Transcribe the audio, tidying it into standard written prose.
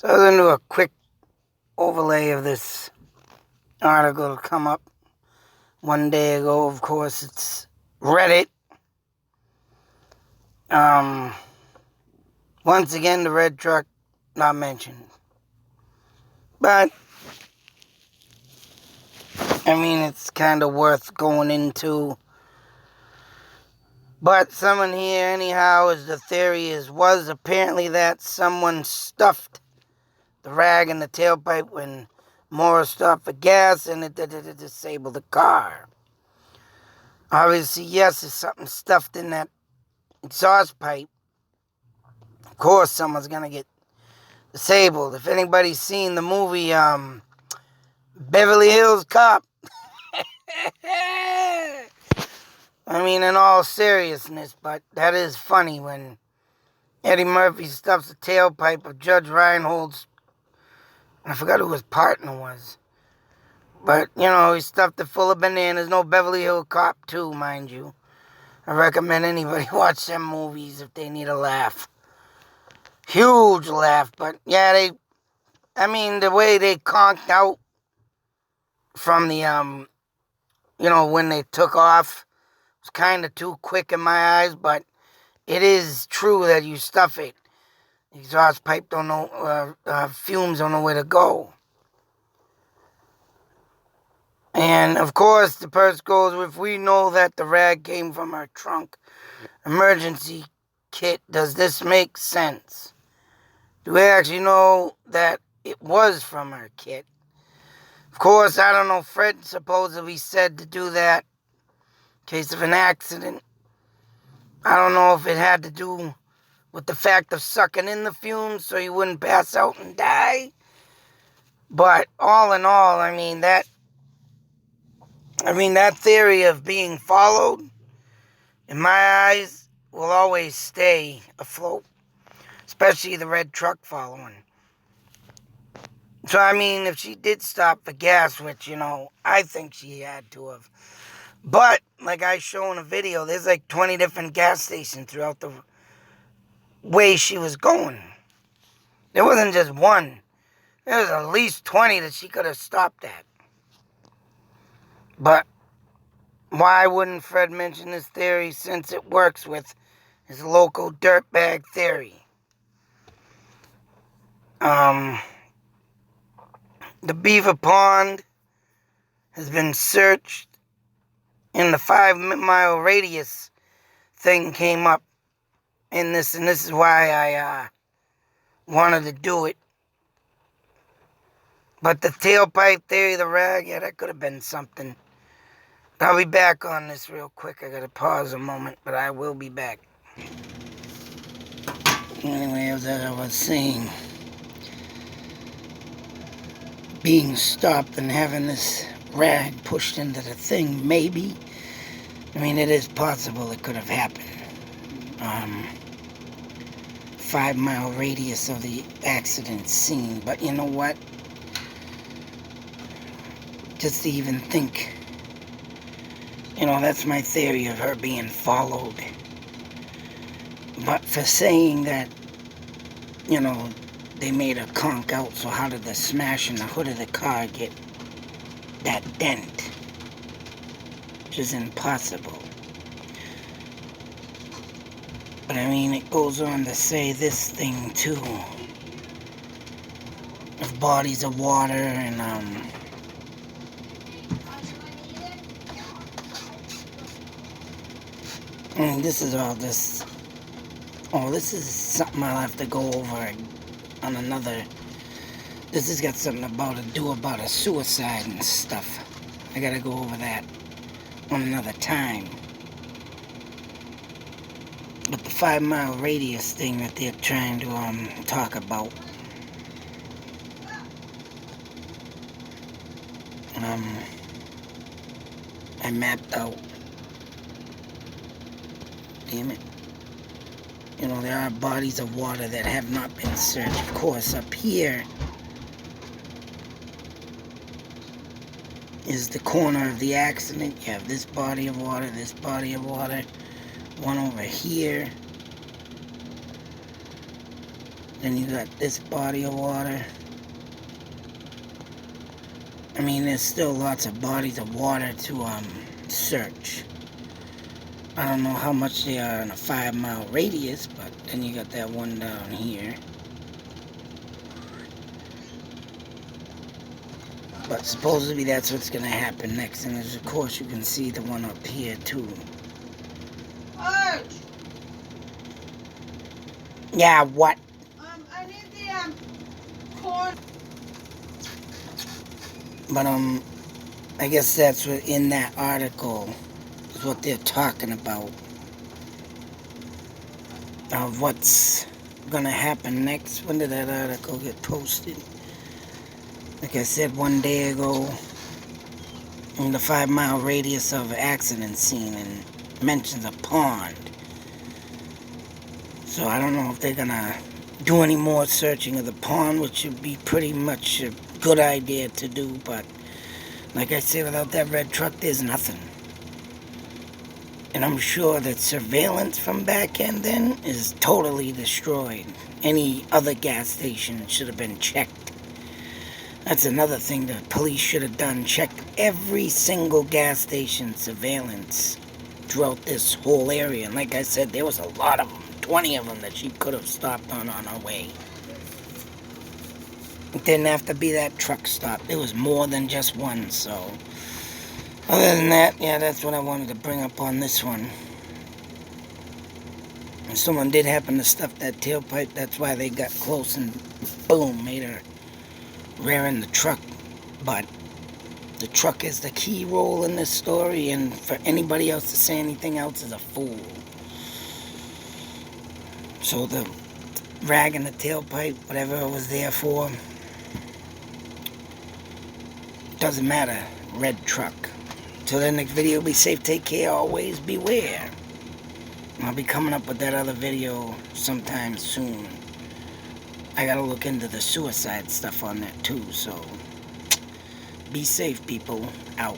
So I was going to do a quick overlay of this article to come up one day ago. Of course, it's Reddit. Once again, the red truck not mentioned. But, I mean, it's kind of worth going into. But someone here, anyhow, as the theory was apparently that someone stuffed the rag in the tailpipe when Maura stopped for gas and it disabled the car. Obviously, yes, there's something stuffed in that exhaust pipe. Of course, someone's going to get disabled. If anybody's seen the movie Beverly Hills Cop, I mean, in all seriousness, but that is funny when Eddie Murphy stuffs the tailpipe of Judge Reinhold's, I forgot who his partner was. But, you know, he stuffed it full of bananas. No Beverly Hills Cop 2, mind you. I recommend anybody watch them movies if they need a laugh. Huge laugh, but yeah, the way they conked out from the, when they took off was kind of too quick in my eyes, but it is true that you stuff it. The exhaust pipe don't know, fumes don't know where to go. And, of course, the person goes, if we know that the rag came from our trunk emergency kit, does this make sense? Do we actually know that it was from our kit? Of course, I don't know. Fred supposedly said to do that in case of an accident. I don't know if it had to do with the fact of sucking in the fumes so you wouldn't pass out and die. But all in all, that theory of being followed, in my eyes, will always stay afloat. Especially the red truck following. So, if she did stop for gas, which, I think she had to have. But, like I show in a video, there's like 20 different gas stations throughout the way she was going. There wasn't just one. There was at least 20 that she could have stopped at. But why wouldn't Fred mention this theory since it works with his local dirtbag theory? The Beaver Pond has been searched, and the 5-mile radius thing came up in this, and this is why I wanted to do it. But the tailpipe theory, the rag, yeah, that could have been something. I'll be back on this real quick. I gotta pause a moment, but I will be back. Anyway, as I was saying, being stopped and having this rag pushed into the thing, maybe. It is possible it could have happened. 5-mile radius of the accident scene. But you know what? Just to even think, that's my theory of her being followed. But for saying that, they made her conk out, so how did the smash in the hood of the car get that dent? Which is impossible. But it goes on to say this thing too. Of bodies of water and this is all this. Oh, this is something I'll have to go over on another. This has got something about a suicide and stuff. I gotta go over that on another time. But the 5-mile radius thing that they're trying to talk about. I mapped out. Damn it. There are bodies of water that have not been searched. Of course, up here is the corner of the accident. You have this body of water, one over here. Then you got this body of water. I mean, there's still lots of bodies of water to search. I don't know how much they are in a 5-mile radius, but then you got that one down here. But supposedly that's what's going to happen next. And of course you can see the one up here too. Arch! Yeah, what? I need the corn. But I guess that's what in that article is what they're talking about. Of what's going to happen next. When did that article get posted? Like I said, 1 day ago, in the 5-mile radius of an accident scene, and mentions a pond. So I don't know if they're gonna do any more searching of the pond, which would be pretty much a good idea to do, but like I said, without that red truck, there's nothing. And I'm sure that surveillance from back end then is totally destroyed. Any other gas station should have been checked. That's another thing the police should have done. Checked every single gas station surveillance throughout this whole area. And like I said, there was a lot of them. 20 of them that she could have stopped on her way. It didn't have to be that truck stop. There was more than just one, so. Other than that, yeah, that's what I wanted to bring up on this one. And someone did happen to stuff that tailpipe. That's why they got close and boom, made her rear in the truck. But the truck is the key role in this story, and for anybody else to say anything else is a fool. So the rag in the tailpipe, whatever it was there for, doesn't matter. Red truck. Till the next video, be safe, take care, always beware. I'll be coming up with that other video sometime soon. I gotta look into the suicide stuff on that too, so be safe, people. Out.